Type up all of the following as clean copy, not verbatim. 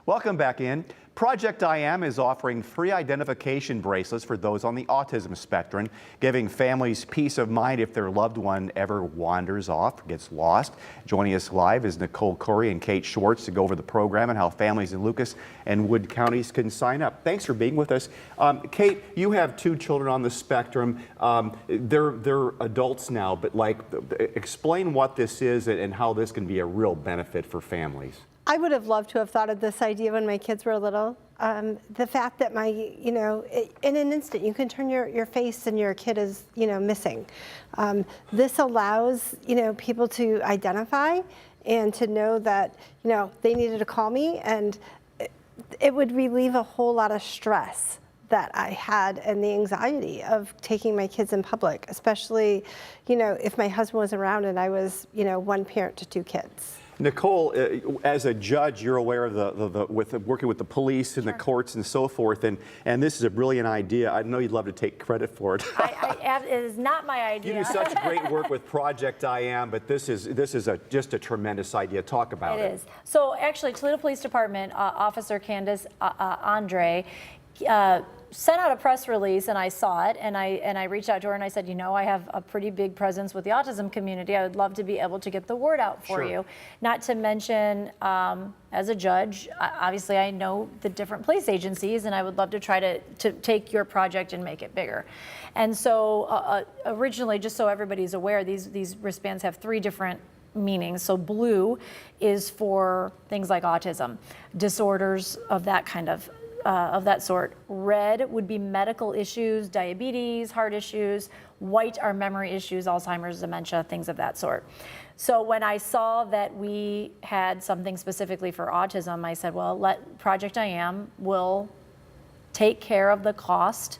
Welcome back in. Project iAm is offering free identification bracelets for those on the autism spectrum, giving families peace of mind if their loved one ever wanders off, gets lost. Joining us live is Nicole Corey and Kate Schwartz to go over the program and how families in Lucas and Wood counties can sign up. Thanks for being with us. Kate, you have two children on the spectrum. They're adults now, but explain what this is and how this can be a real benefit for families. I would have loved to have thought of this idea when my kids were little. The fact that in an instant, you can turn your face and your kid is, missing. This allows, people to identify and to know that, they needed to call me, and it would relieve a whole lot of stress that I had and the anxiety of taking my kids in public, especially, if my husband was around and I was, one parent to two kids. Nicole, as a judge, you're aware of working with the police and the courts and so forth, and this is a brilliant idea. I know you'd love to take credit for it. It is not my idea. You do such great work with Project iAm, but this is just a tremendous idea. Talk about it. It is. So actually, Toledo Police Department Officer Candace Andre sent out a press release, and I saw it, and I reached out to her and I said, I have a pretty big presence with the autism community. I would love to be able to get the word out for you. Not to mention, as a judge, obviously I know the different police agencies, and I would love to try to take your project and make it bigger. And so originally, just so everybody's aware, these wristbands have three different meanings. So blue is for things like autism, disorders of that kind of that sort. Red would be medical issues, diabetes, heart issues. White are memory issues, Alzheimer's, dementia, things of that sort. So when I saw that we had something specifically for autism, I said, well, Project iAm will take care of the cost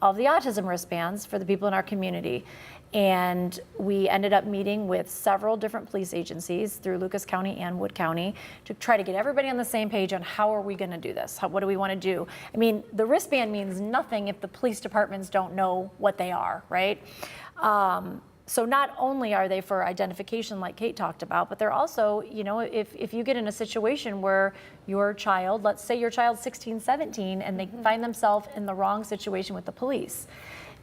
of the autism wristbands for the people in our community. And we ended up meeting with several different police agencies through Lucas County and Wood County to try to get everybody on the same page on how are we going to do this? What do we want to do? I mean, the wristband means nothing if the police departments don't know what they are, right? So not only are they for identification like Kate talked about, but they're also, if you get in a situation where your child, let's say your child's 16, 17, and they find themselves in the wrong situation with the police,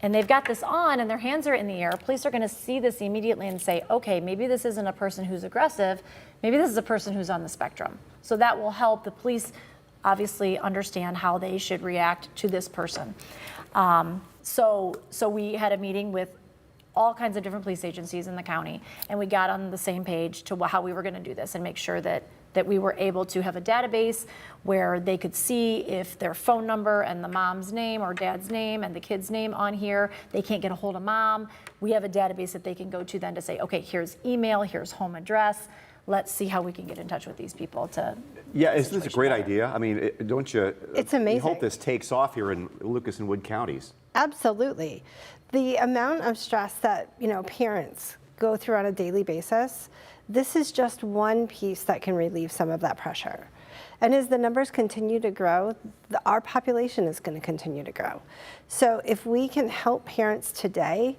and they've got this on and their hands are in the air, police are going to see this immediately and say, okay, maybe this isn't a person who's aggressive, maybe this is a person who's on the spectrum. So that will help the police obviously understand how they should react to this person. So we had a meeting with all kinds of different police agencies in the county, and we got on the same page to how we were going to do this and make sure that we were able to have a database where they could see if their phone number and the mom's name or dad's name and the kid's name on here, they can't get a hold of mom. We have a database that they can go to then to say, okay, here's email, here's home address. Let's see how we can get in touch with these people to. Yeah, isn't this a great idea? I mean, don't you? It's amazing. You hope this takes off here in Lucas and Wood counties. Absolutely. The amount of stress that, parents go through on a daily basis, this is just one piece that can relieve some of that pressure. And as the numbers continue to grow, our population is going to continue to grow. So if we can help parents today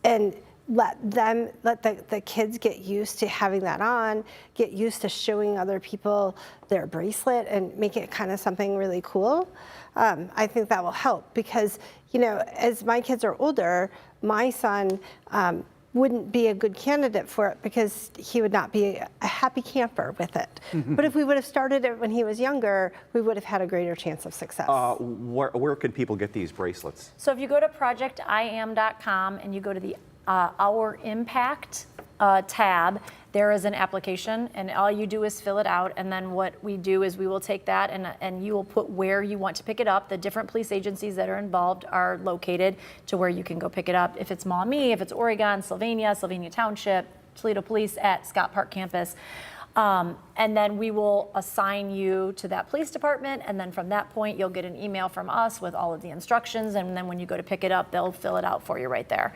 and let the kids get used to having that on, get used to showing other people their bracelet and make it kind of something really cool, I think that will help because, as my kids are older, my son wouldn't be a good candidate for it because he would not be a happy camper with it. But if we would have started it when he was younger, we would have had a greter chance of success. Where can people get these bracelets? So if you go to projectiam.com and you go to the Our Impact tab, there is an application, and all you do is fill it out, and then what we do is we will take that and you will put where you want to pick it up. The different police agencies that are involved are located to where you can go pick it up. If it's Maumee, if it's Oregon, Sylvania Township, Toledo Police at Scott Park campus. And then we will assign you to that police department, and then from that point you'll get an email from us with all of the instructions, and then when you go to pick it up, they'll fill it out for you right there.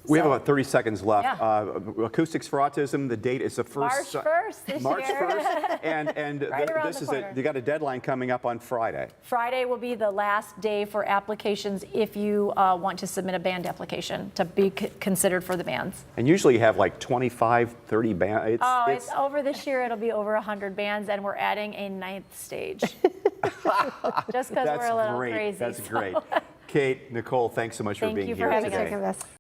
We have So- about 30 seconds left. Yeah. Acoustics for Autism, the date is the first. March 1st this March year. 1st. And Right around this the is corner. you got a deadline coming up on Friday. Friday will be the last day for applications if you want to submit a band application to be considered for the bands. And usually you have like 25, 30 bands. It's over this year, it'll be over 100 bands, and we're adding a 9th stage. Just because we're a little great. crazy. That's so. great. Kate, Nicole, thanks so much for Thank being you for here having today. us. Thank you, Miss.